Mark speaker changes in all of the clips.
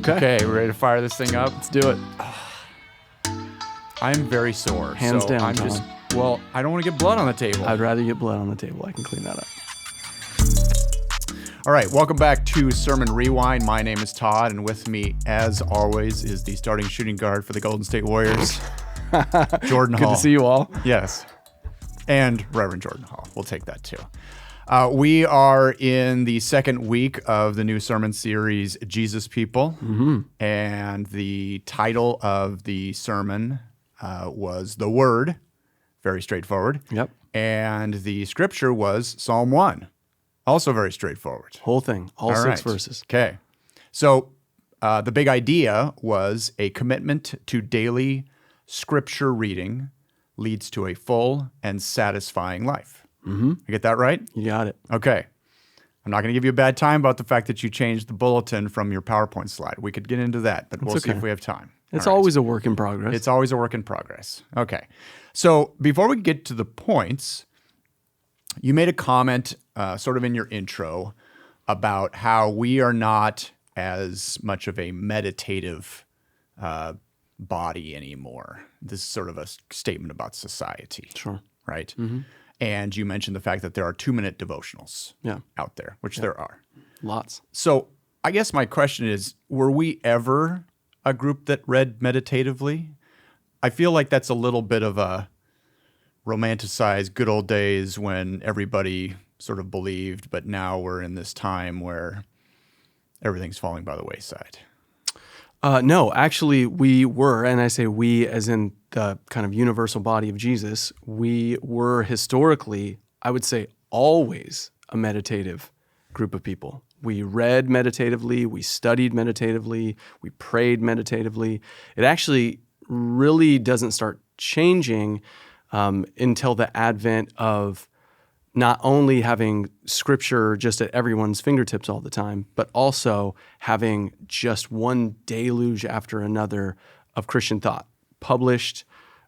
Speaker 1: Okay, we ready to fire this thing up?
Speaker 2: Let's do it.
Speaker 1: I'm very sore.
Speaker 2: Hands down,
Speaker 1: I'm
Speaker 2: Tom.
Speaker 1: Well, I don't want to get blood on the table.
Speaker 2: I'd rather get blood on the table. I can clean that up.
Speaker 1: All right, welcome back to Sermon Rewind. My name is Todd, and with me, as always, is the starting shooting guard for the Golden State Warriors, Jordan Hall.
Speaker 2: Good to see you all.
Speaker 1: Yes, and Reverend Jordan Hall. We'll take that too. We are in the second week of the new sermon series, Jesus People, and the title of the sermon was The Word, very straightforward.
Speaker 2: Yep.
Speaker 1: And the scripture was Psalm 1, also very straightforward.
Speaker 2: Whole thing, all six verses.
Speaker 1: Okay. So the big idea was a commitment to daily scripture reading leads to a full and satisfying life. Mm-hmm. I get that right?
Speaker 2: You got it.
Speaker 1: Okay. I'm not going to give you a bad time about the fact that you changed the bulletin from your PowerPoint slide. We could get into that, but we'll see if we have time.
Speaker 2: It's
Speaker 1: All right.
Speaker 2: always a work in progress.
Speaker 1: It's always a work in progress. Okay. So before we get to the points, you made a comment sort of in your intro about how we are not as much of a meditative body anymore. This is sort of a statement about society.
Speaker 2: Sure.
Speaker 1: Right? Mm-hmm. And you mentioned the fact that there are 2-minute devotionals out there, which there are.
Speaker 2: Lots.
Speaker 1: So I guess my question is, were we ever a group that read meditatively? I feel like that's a little bit of a romanticized good old days when everybody sort of believed, but now we're in this time where everything's falling by the wayside.
Speaker 2: No, actually we were, and I say we as in the kind of universal body of Jesus, we were historically, I would say always a meditative group of people. We read meditatively, we studied meditatively, we prayed meditatively. It actually really doesn't start changing until the advent of not only having scripture just at everyone's fingertips all the time, but also having just one deluge after another of Christian thought published,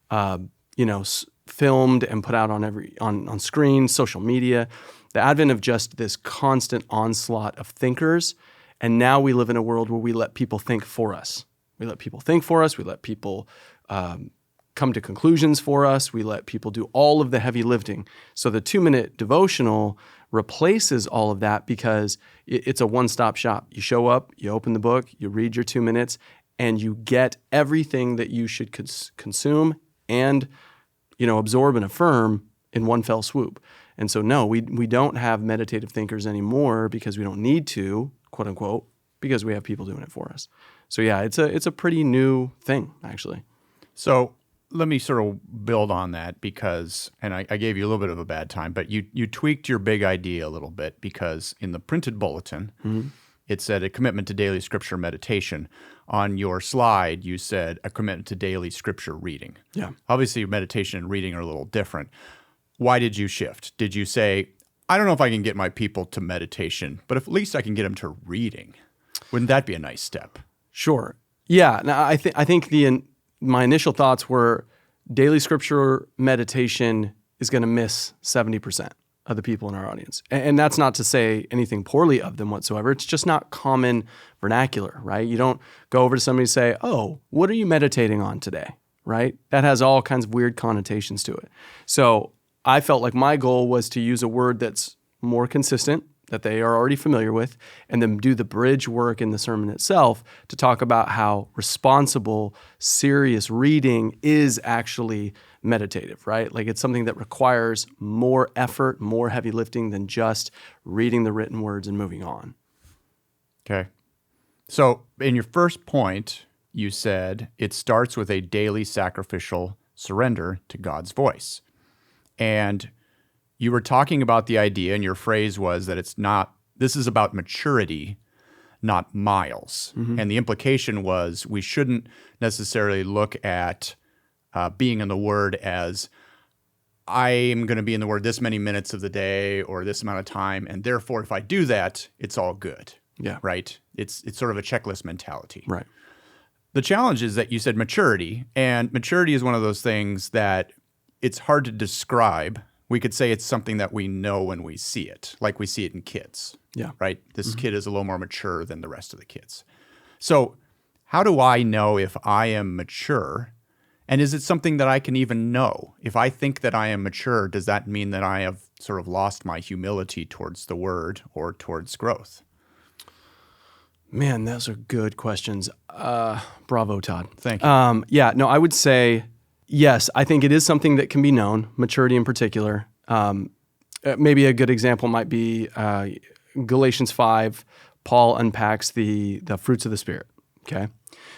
Speaker 2: filmed and put out on screen, social media. The advent of just this constant onslaught of thinkers, and now we live in a world where we let people think for us. We let people think for us. We let people come to conclusions for us. We let people do all of the heavy lifting. So the 2-minute devotional replaces all of that because it's a one-stop shop. You show up, you open the book, you read your 2 minutes, and you get everything that you should consume and absorb and affirm in one fell swoop. And so no, we don't have meditative thinkers anymore because we don't need to, quote unquote, because we have people doing it for us. So yeah, it's a pretty new thing, actually.
Speaker 1: So let me sort of build on that because, and I gave you a little bit of a bad time, but you tweaked your big idea a little bit because in the printed bulletin, it said a commitment to daily scripture meditation. On your slide, you said a commitment to daily scripture reading.
Speaker 2: Yeah.
Speaker 1: Obviously, meditation and reading are a little different. Why did you shift? Did you say, I don't know if I can get my people to meditation, but at least I can get them to reading? Wouldn't that be a nice step?
Speaker 2: Sure. Yeah. Now, I think my initial thoughts were daily scripture meditation is going to miss 70% of the people in our audience. And that's not to say anything poorly of them whatsoever. It's just not common vernacular, right? You don't go over to somebody and say, oh, what are you meditating on today, right? That has all kinds of weird connotations to it. So I felt like my goal was to use a word that's more consistent, that they are already familiar with, and then do the bridge work in the sermon itself to talk about how responsible, serious reading is actually meditative, right? Like it's something that requires more effort, more heavy lifting than just reading the written words and moving on.
Speaker 1: Okay. So in your first point, you said it starts with a daily sacrificial surrender to God's voice. And you were talking about the idea, and your phrase was that this is about maturity, not miles. Mm-hmm. And the implication was we shouldn't necessarily look at being in the Word as I am going to be in the Word this many minutes of the day or this amount of time, and therefore if I do that, it's all good.
Speaker 2: Yeah.
Speaker 1: Right? It's sort of a checklist mentality.
Speaker 2: Right.
Speaker 1: The challenge is that you said maturity, and maturity is one of those things that it's hard to describe. We could say it's something that we know when we see it, like we see it in kids.
Speaker 2: Yeah.
Speaker 1: Right? This kid is a little more mature than the rest of the kids. So how do I know if I am mature? And is it something that I can even know? If I think that I am mature, does that mean that I have sort of lost my humility towards the word or towards growth?
Speaker 2: Man, those are good questions. Bravo, Todd.
Speaker 1: Thank you.
Speaker 2: Yeah, no, I would say yes. I think it is something that can be known, maturity in particular. Maybe a good example might be Galatians 5. Paul unpacks the fruits of the Spirit. Okay,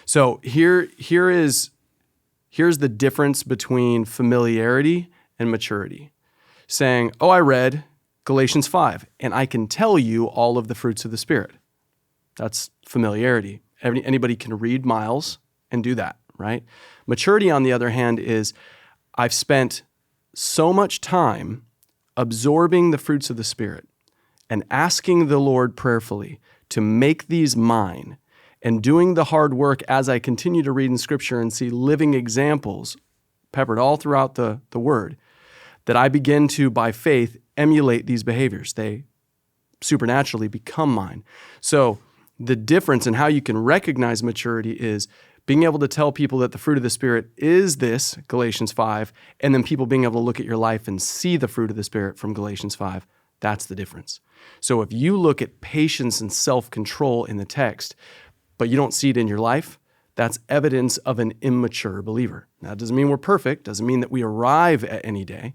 Speaker 2: so here's the difference between familiarity and maturity. Saying, oh, I read Galatians 5, and I can tell you all of the fruits of the Spirit. That's familiarity. Anybody can read miles and do that, right? Maturity, on the other hand, is I've spent so much time absorbing the fruits of the Spirit and asking the Lord prayerfully to make these mine, and doing the hard work as I continue to read in Scripture and see living examples peppered all throughout the Word, that I begin to, by faith, emulate these behaviors. They supernaturally become mine. So the difference in how you can recognize maturity is being able to tell people that the fruit of the Spirit is this, Galatians 5, and then people being able to look at your life and see the fruit of the Spirit from Galatians 5. That's the difference. So if you look at patience and self-control in the text, but you don't see it in your life, that's evidence of an immature believer. Now, it doesn't mean we're perfect, doesn't mean that we arrive at any day,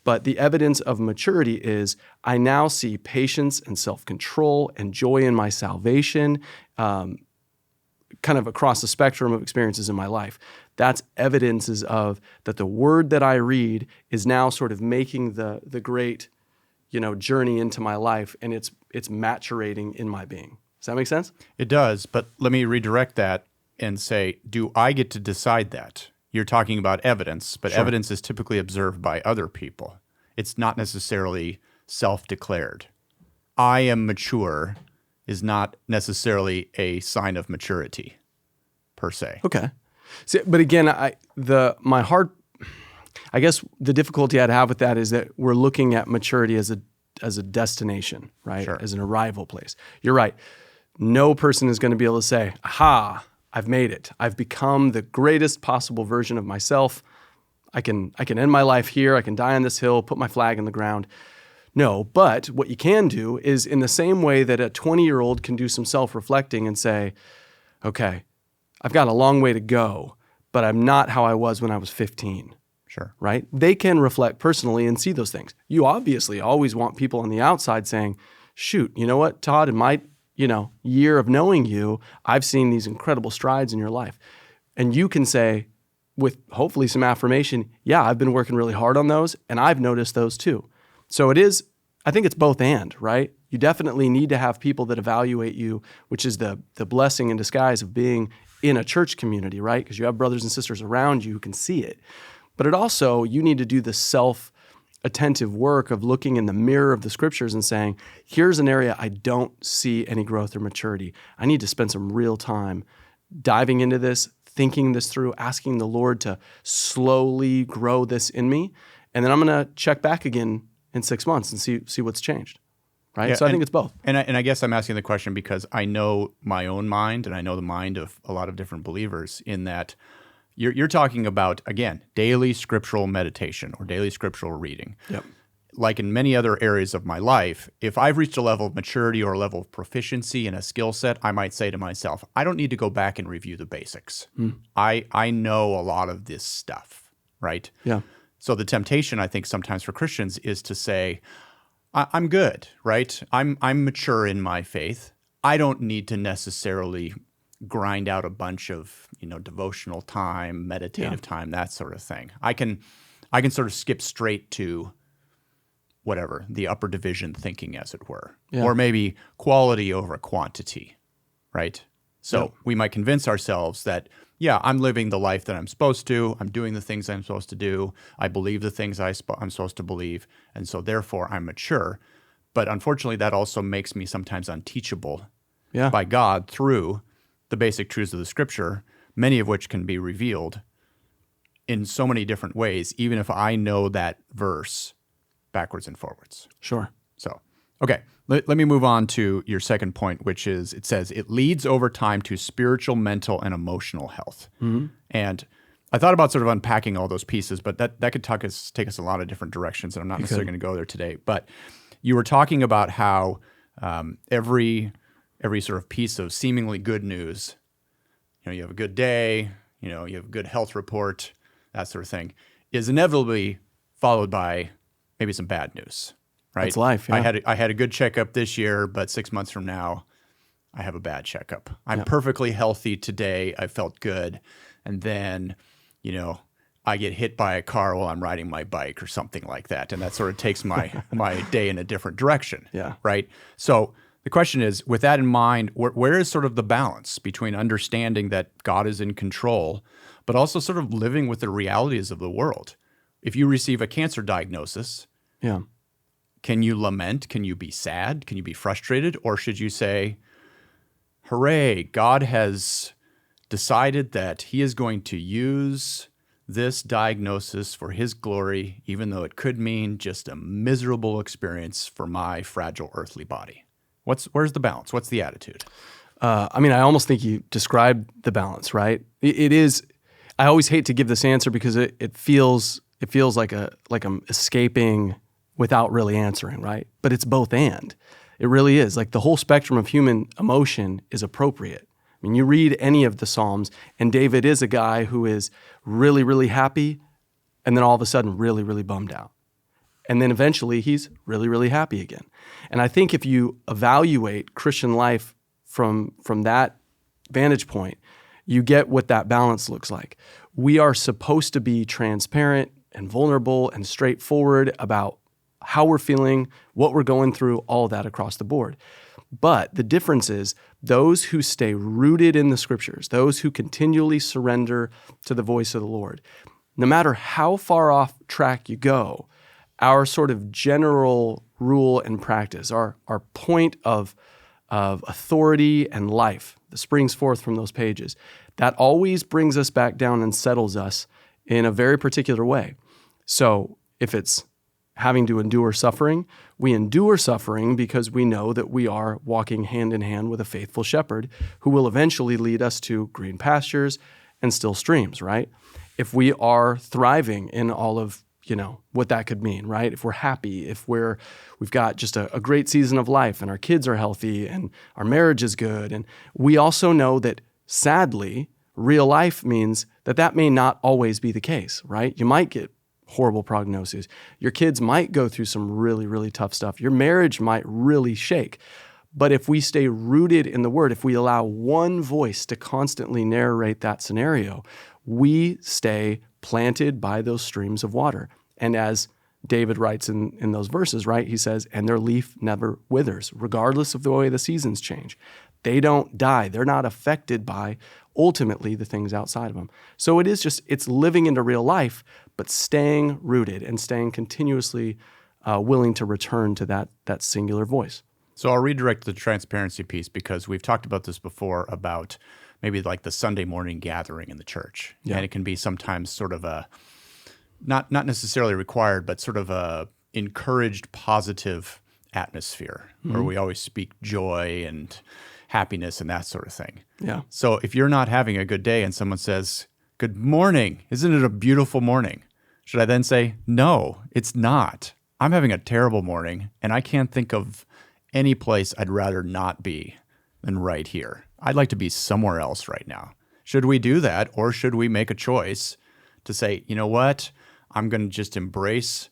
Speaker 2: but the evidence of maturity is I now see patience and self-control and joy in my salvation, kind of across the spectrum of experiences in my life. That's evidences of that the word that I read is now sort of making the great, journey into my life, and it's maturating in my being. Does that make sense?
Speaker 1: It does, but let me redirect that and say, do I get to decide that? You're talking about evidence, but
Speaker 2: Sure.
Speaker 1: Evidence is typically observed by other people. It's not necessarily self-declared. I am mature is not necessarily a sign of maturity, per se.
Speaker 2: Okay. See, but again, I guess the difficulty I'd have with that is that we're looking at maturity as a destination, right?
Speaker 1: Sure.
Speaker 2: As an arrival place. You're right. No person is going to be able to say, aha, I've made it. I've become the greatest possible version of myself. I can end my life here. I can die on this hill, put my flag in the ground. No, but what you can do is in the same way that a 20-year-old can do some self-reflecting and say, okay, I've got a long way to go, but I'm not how I was when I was 15.
Speaker 1: Sure.
Speaker 2: Right? They can reflect personally and see those things. You obviously always want people on the outside saying, shoot, you know what, Todd, in my year of knowing you, I've seen these incredible strides in your life. And you can say, with hopefully some affirmation, yeah, I've been working really hard on those, and I've noticed those too. So I think it's both and, right? You definitely need to have people that evaluate you, which is the blessing in disguise of being in a church community, right? Because you have brothers and sisters around you who can see it. But you need to do the self-attentive work of looking in the mirror of the Scriptures and saying, here's an area I don't see any growth or maturity. I need to spend some real time diving into this, thinking this through, asking the Lord to slowly grow this in me. And then I'm going to check back again in 6 months and see what's changed, right?
Speaker 1: Yeah,
Speaker 2: so I think it's both.
Speaker 1: And I guess I'm asking the question because I know my own mind and I know the mind of a lot of different believers in that you're talking about, again, daily scriptural meditation or daily scriptural reading.
Speaker 2: Yep.
Speaker 1: Like in many other areas of my life, if I've reached a level of maturity or a level of proficiency in a skill set, I might say to myself, I don't need to go back and review the basics. I know a lot of this stuff, right?
Speaker 2: Yeah.
Speaker 1: So the temptation, I think, sometimes for Christians is to say, I'm good, right? I'm mature in my faith. I don't need to necessarily grind out a bunch of, devotional time, meditative time, that sort of thing. I can sort of skip straight to whatever, the upper division thinking, as it were, or maybe quality over quantity, right? So we might convince ourselves that, yeah, I'm living the life that I'm supposed to. I'm doing the things I'm supposed to do. I believe the things I'm supposed to believe. And so therefore I'm mature. But unfortunately, that also makes me sometimes unteachable by God through the basic truths of the Scripture, many of which can be revealed in so many different ways, even if I know that verse backwards and forwards.
Speaker 2: Sure.
Speaker 1: So, Okay, let me move on to your second point, which is it says it leads over time to spiritual, mental, and emotional health. And I thought about sort of unpacking all those pieces, but that could take us a lot of different directions, and I'm not necessarily going to go there today. But you were talking about how every sort of piece of seemingly good news, you have a good day, you have a good health report, that sort of thing, is inevitably followed by maybe some bad news. Right?
Speaker 2: That's life. Yeah.
Speaker 1: I had a good checkup this year, but 6 months from now, I have a bad checkup. I'm perfectly healthy today. I felt good. And then, I get hit by a car while I'm riding my bike or something like that. And that sort of takes my day in a different direction.
Speaker 2: Yeah.
Speaker 1: Right? So the question is, with that in mind, where is sort of the balance between understanding that God is in control, but also sort of living with the realities of the world? If you receive a cancer diagnosis,
Speaker 2: Yeah.
Speaker 1: can you lament? Can you be sad? Can you be frustrated? Or should you say, hooray, God has decided that he is going to use this diagnosis for his glory, even though it could mean just a miserable experience for my fragile earthly body? Where's the balance? What's the attitude?
Speaker 2: I almost think you described the balance, right? It is. I always hate to give this answer because it feels like I'm escaping without really answering, right? But it's both and. It really is. Like the whole spectrum of human emotion is appropriate. I mean, you read any of the Psalms, and David is a guy who is really, really happy, and then all of a sudden really, really bummed out. And then eventually he's really, really happy again. And I think if you evaluate Christian life from that vantage point, you get what that balance looks like. We are supposed to be transparent and vulnerable and straightforward about how we're feeling, what we're going through, all that across the board. But the difference is those who stay rooted in the scriptures, those who continually surrender to the voice of the Lord, no matter how far off track you go, our sort of general rule and practice, our point of authority and life that springs forth from those pages, that always brings us back down and settles us in a very particular way. So if it's having to endure suffering, we endure suffering because we know that we are walking hand in hand with a faithful shepherd who will eventually lead us to green pastures and still streams, right? If we are thriving in all of, what that could mean, right? If we're happy, if we've got just a great season of life and our kids are healthy and our marriage is good. And we also know that sadly, real life means that may not always be the case, right? You might get horrible prognoses. Your kids might go through some really, really tough stuff. Your marriage might really shake. But if we stay rooted in the Word, if we allow one voice to constantly narrate that scenario, we stay planted by those streams of water. And as David writes in those verses, right, he says, and their leaf never withers, regardless of the way the seasons change. They don't die. They're not affected by ultimately the things outside of them. So it's living into real life, but staying rooted and staying continuously willing to return to that singular voice.
Speaker 1: So I'll redirect the transparency piece because we've talked about this before about maybe like the Sunday morning gathering in the church. Yeah. And it can be sometimes sort of a, not necessarily required, but sort of a encouraged positive atmosphere where we always speak joy and happiness and that sort of thing.
Speaker 2: Yeah.
Speaker 1: So if you're not having a good day and someone says, "Good morning, isn't it a beautiful morning?" Should I then say, "No, it's not. I'm having a terrible morning and I can't think of any place I'd rather not be than right here. I'd like to be somewhere else right now." Should we do that, or should we make a choice to say, you know what, I'm going to just embrace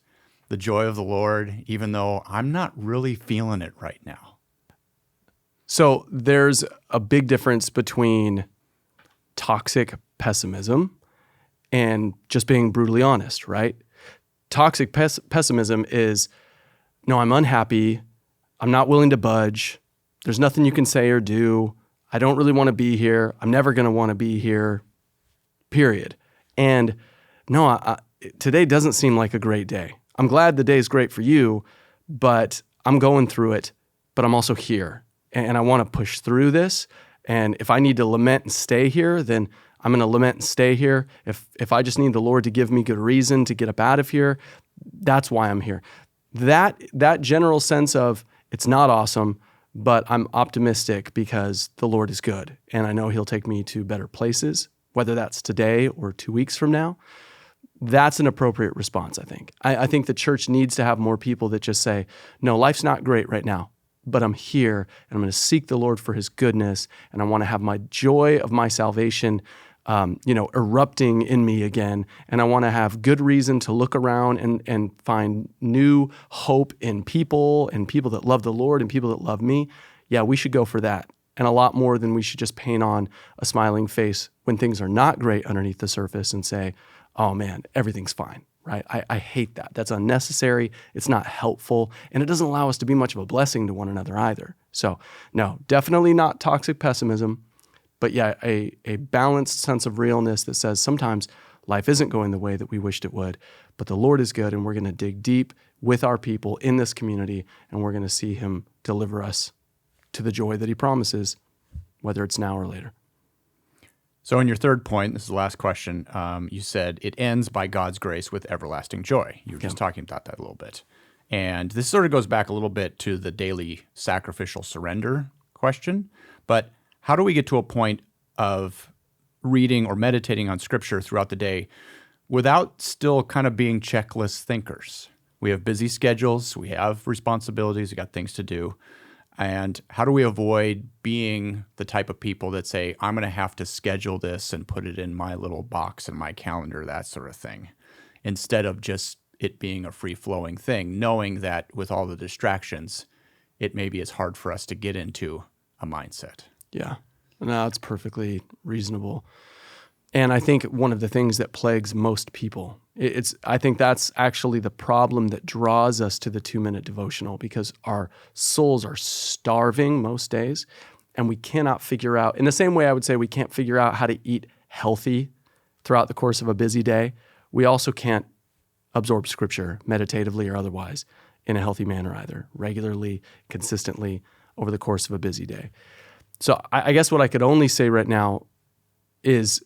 Speaker 1: the joy of the Lord, even though I'm not really feeling it right now?
Speaker 2: So there's a big difference between toxic pessimism and just being brutally honest, right? Toxic pessimism is, no, I'm unhappy. I'm not willing to budge. There's nothing you can say or do. I don't really want to be here. I'm never going to want to be here, period. And no, today doesn't seem like a great day. I'm glad the day is great for you, but I'm going through it, but I'm also here. And I want to push through this. And if I need to lament and stay here, then I'm going to lament and stay here. If I just need the Lord to give me good reason to get up out of here, that's why I'm here. That general sense of It's not awesome, but I'm optimistic because the Lord is good, and I know He'll take me to better places, whether that's today or 2 weeks from now. That's an appropriate response, I think. I think the church needs to have more people that just say, no, life's not great right now, but I'm here, and I'm going to seek the Lord for His goodness, and I want to have my joy of my salvation erupting in me again. And I want to have good reason to look around and find new hope in people and people that love the Lord and people that love me. Yeah, we should go for that. And a lot more than we should just paint on a smiling face when things are not great underneath the surface and say, oh man, everything's fine, right? I hate that. That's unnecessary. It's not helpful. And it doesn't allow us to be much of a blessing to one another either. So no, definitely not toxic pessimism. But yeah, a balanced sense of realness that says sometimes life isn't going the way that we wished it would, but the Lord is good, and we're going to dig deep with our people in this community, and we're going to see Him deliver us to the joy that He promises, whether it's now or later.
Speaker 1: So in your third point, this is the last question, you said it ends by God's grace with everlasting joy. You were just talking about that a little bit. And this sort of goes back a little bit to the daily sacrificial surrender question, but how do we get to a point of reading or meditating on Scripture throughout the day without still kind of being checklist thinkers? We have busy schedules, we have responsibilities, we got things to do. And how do we avoid being the type of people that say, I'm going to have to schedule this and put it in my little box in my calendar, that sort of thing, instead of just it being a free-flowing thing, knowing that with all the distractions, it maybe is hard for us to get into a mindset.
Speaker 2: Yeah, no, it's perfectly reasonable. And I think one of the things that plagues most people, I think that's actually the problem that draws us to the 2-minute devotional, because our souls are starving most days, and we cannot figure out, in the same way I would say we can't figure out how to eat healthy throughout the course of a busy day, we also can't absorb Scripture meditatively or otherwise in a healthy manner either, regularly, consistently over the course of a busy day. So I guess what I could only say right now is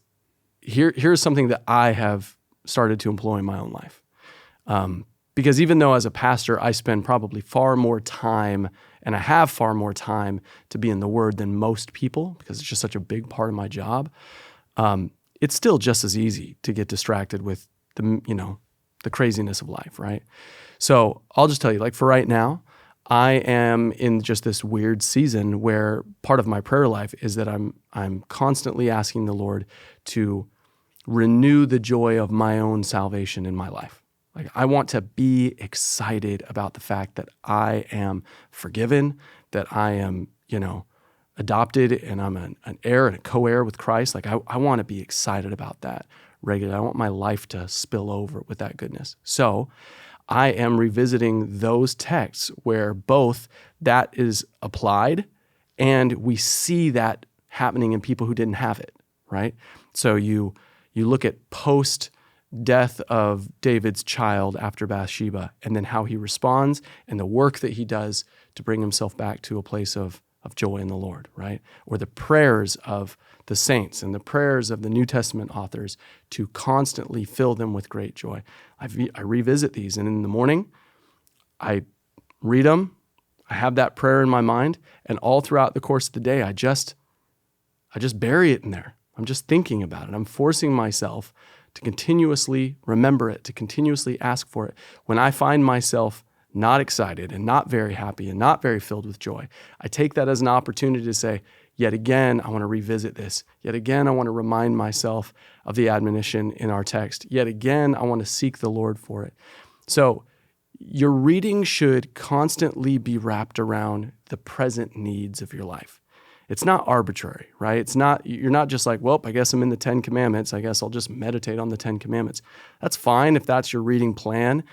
Speaker 2: here's something that I have started to employ in my own life. Because even though as a pastor, I spend probably far more time, and I have far more time to be in the Word than most people, because it's just such a big part of my job, it's still just as easy to get distracted with the craziness of life, right? So I'll just tell you, like for right now, I am in just this weird season where part of my prayer life is that I'm constantly asking the Lord to renew the joy of my own salvation in my life. Like I want to be excited about the fact that I am forgiven, that I am, adopted, and I'm an heir and a co-heir with Christ. Like I want to be excited about that regularly. I want my life to spill over with that goodness. So I am revisiting those texts where both that is applied and we see that happening in people who didn't have it, right? So you look at post-death of David's child after Bathsheba, and then how he responds and the work that he does to bring himself back to a place of joy in the Lord, right? Or the prayers of the saints and the prayers of the New Testament authors to constantly fill them with great joy. I revisit these, and in the morning, I read them, I have that prayer in my mind, and all throughout the course of the day, I just bury it in there. I'm just thinking about it. I'm forcing myself to continuously remember it, to continuously ask for it. When I find myself not excited and not very happy and not very filled with joy, I take that as an opportunity to say, yet again, I want to revisit this. Yet again, I want to remind myself of the admonition in our text. Yet again, I want to seek the Lord for it. So your reading should constantly be wrapped around the present needs of your life. It's not arbitrary, right? You're not just like, well, I guess I'm in the 10 Commandments. I guess I'll just meditate on the 10 Commandments. That's fine if that's your reading plan.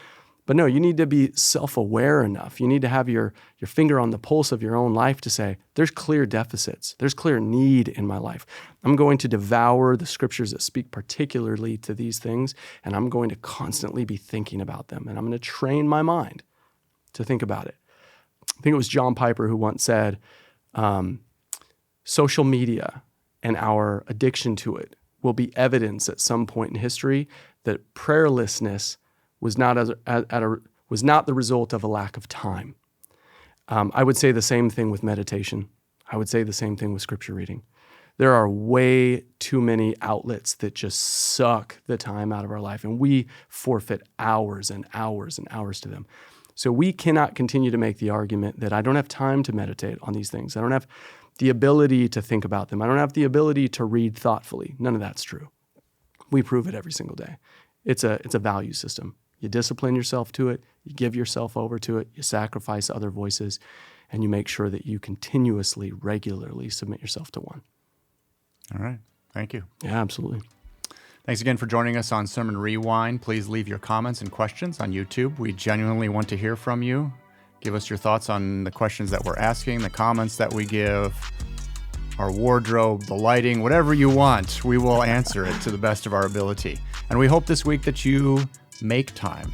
Speaker 2: But no, you need to be self-aware enough. You need to have your finger on the pulse of your own life to say, there's clear deficits. There's clear need in my life. I'm going to devour the scriptures that speak particularly to these things, and I'm going to constantly be thinking about them. And I'm going to train my mind to think about it. I think it was John Piper who once said, social media and our addiction to it will be evidence at some point in history that prayerlessness was not the result of a lack of time. I would say the same thing with meditation. I would say the same thing with scripture reading. There are way too many outlets that just suck the time out of our life, and we forfeit hours and hours and hours to them. So we cannot continue to make the argument that I don't have time to meditate on these things. I don't have the ability to think about them. I don't have the ability to read thoughtfully. None of that's true. We prove it every single day. It's a value system. You discipline yourself to it. You give yourself over to it. You sacrifice other voices, and you make sure that you continuously, regularly submit yourself to one.
Speaker 1: All right. Thank you.
Speaker 2: Yeah, absolutely.
Speaker 1: Thanks again for joining us on Sermon Rewind. Please leave your comments and questions on YouTube. We genuinely want to hear from you. Give us your thoughts on the questions that we're asking, the comments that we give, our wardrobe, the lighting, whatever you want. We will answer it to the best of our ability. And we hope this week that you make time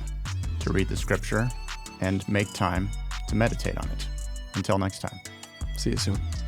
Speaker 1: to read the scripture and make time to meditate on it. Until next time.
Speaker 2: See you soon.